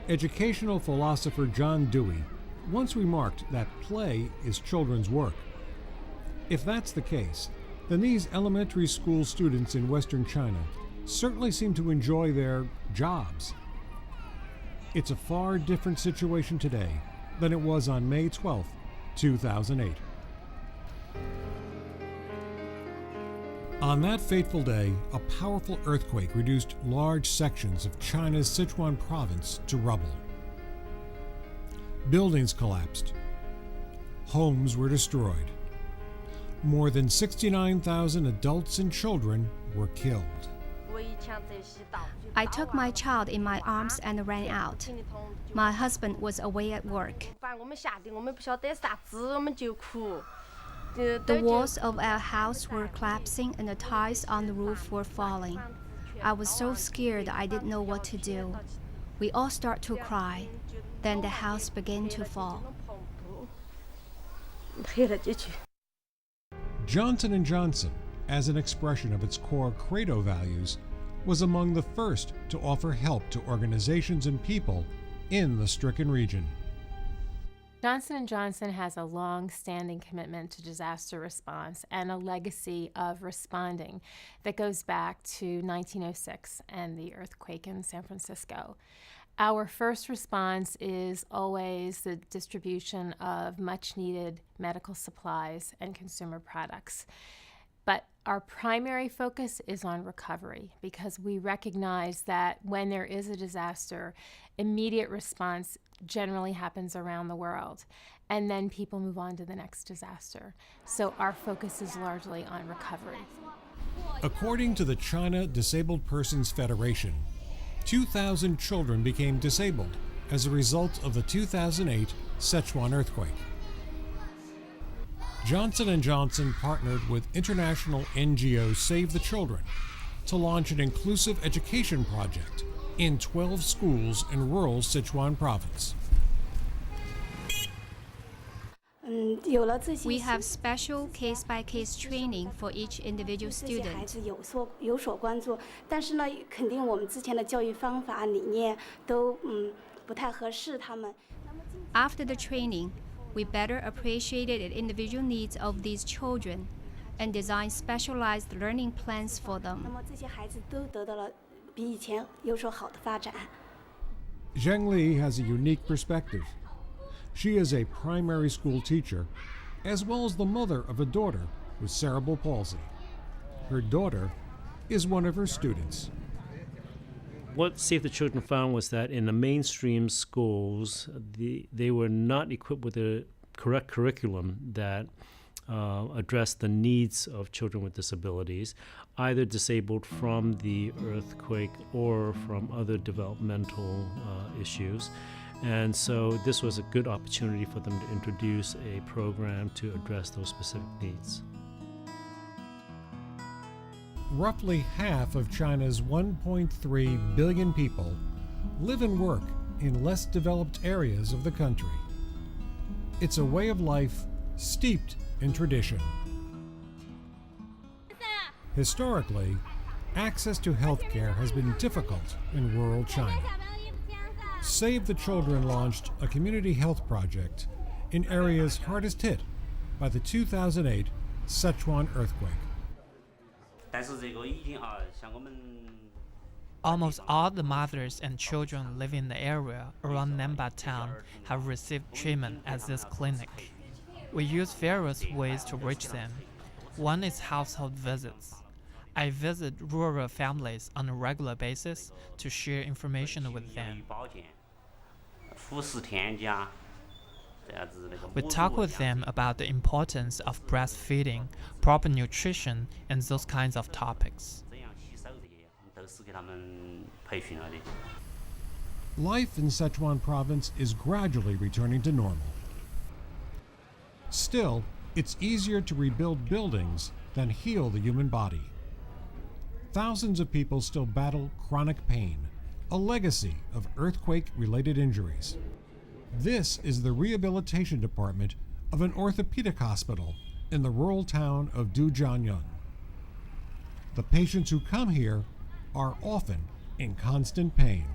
Educational philosopher John Dewey once remarked that play is children's work. If that's the case, then these elementary school students in Western China certainly seem to enjoy their jobs. It's a far different situation today than it was on May 12, 2008. On that fateful day, a powerful earthquake reduced large sections of China's Sichuan Province to rubble. Buildings collapsed. Homes were destroyed. More than 69,000 adults and children were killed. I took my child in my arms and ran out. My husband was away at work. The walls of our house were collapsing and the tiles on the roof were falling. I was so scared I didn't know what to do. We all started to cry. Then the house began to fall. Johnson & Johnson, as an expression of its core credo values, was among the first to offer help to organizations and people in the stricken region. Johnson & Johnson has a long-standing commitment to disaster response and a legacy of responding that goes back to 1906 and the earthquake in San Francisco. Our first response is always the distribution of much-needed medical supplies and consumer products. But our primary focus is on recovery because we recognize that when there is a disaster, immediate response generally happens around the world, and then people move on to the next disaster. So our focus is largely on recovery. According to the China Disabled Persons Federation, 2,000 children became disabled as a result of the 2008 Sichuan earthquake. Johnson & Johnson partnered with international NGO Save the Children to launch an inclusive education project in 12 schools in rural Sichuan Province. We have special case-by-case training for each individual student. After the training, we better appreciated the individual needs of these children and designed specialized learning plans for them. Zheng Li has a unique perspective. She is a primary school teacher, as well as the mother of a daughter with cerebral palsy. Her daughter is one of her students. What Save the Children found was that in the mainstream schools, they were not equipped with the correct curriculum that addressed the needs of children with disabilities, either disabled from the earthquake or from other developmental issues. And so this was a good opportunity for them to introduce a program to address those specific needs. Roughly half of China's 1.3 billion people live and work in less developed areas of the country. It's a way of life steeped in tradition. Historically, access to health care has been difficult in rural China. Save the Children launched a community health project in areas hardest hit by the 2008 Sichuan earthquake. Almost all the mothers and children living in the area around Namba town have received treatment at this clinic. We use various ways to reach them. One is household visits. I visit rural families on a regular basis to share information with them. We talk with them about the importance of breastfeeding, proper nutrition, and those kinds of topics. Life in Sichuan Province is gradually returning to normal. Still, it's easier to rebuild buildings than heal the human body. Thousands of people still battle chronic pain, a legacy of earthquake-related injuries. This is the rehabilitation department of an orthopedic hospital in the rural town of Dujianyun. The patients who come here are often in constant pain.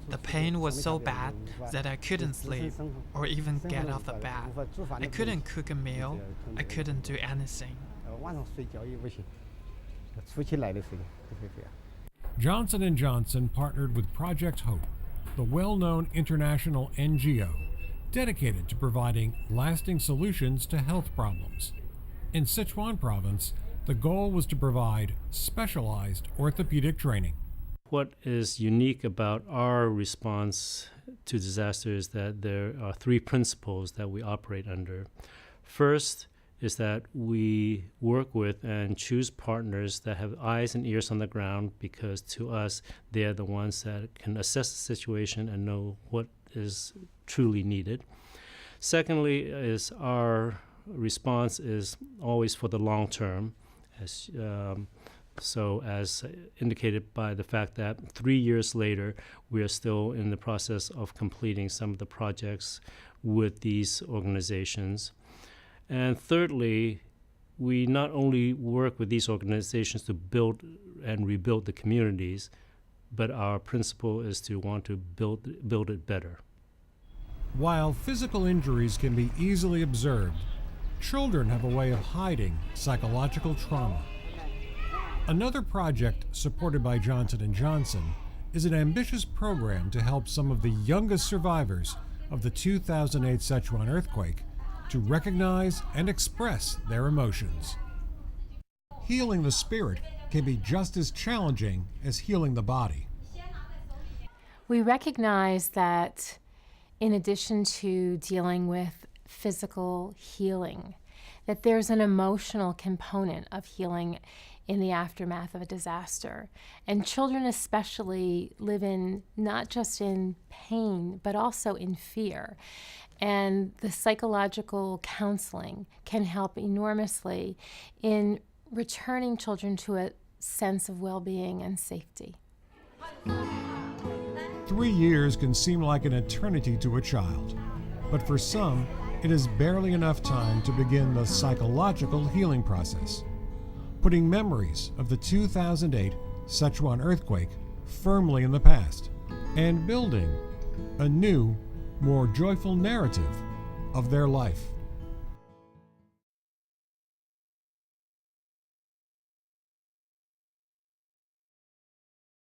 The pain was so bad that I couldn't sleep or even get out of bed. I couldn't cook a meal. I couldn't do anything. Johnson & Johnson partnered with Project Hope, the well-known international NGO dedicated to providing lasting solutions to health problems. In Sichuan Province, the goal was to provide specialized orthopedic training. What is unique about our response to disaster is that there are three principles that we operate under. First is that we work with and choose partners that have eyes and ears on the ground, because to us, they are the ones that can assess the situation and know what is truly needed. Secondly, is our response is always for the long term, as indicated by the fact that 3 years later, we are still in the process of completing some of the projects with these organizations. And thirdly, we not only work with these organizations to build and rebuild the communities, but our principle is to want to build it better. While physical injuries can be easily observed, children have a way of hiding psychological trauma. Another project supported by Johnson & Johnson is an ambitious program to help some of the youngest survivors of the 2008 Sichuan earthquake to recognize and express their emotions. Healing the spirit can be just as challenging as healing the body. We recognize that in addition to dealing with physical healing, that there's an emotional component of healing in the aftermath of a disaster. And children especially live not just in pain, but also in fear. And the psychological counseling can help enormously in returning children to a sense of well-being and safety. 3 years can seem like an eternity to a child, but for some, it is barely enough time to begin the psychological healing process, putting memories of the 2008 Sichuan earthquake firmly in the past and building a new, more joyful narrative of their life.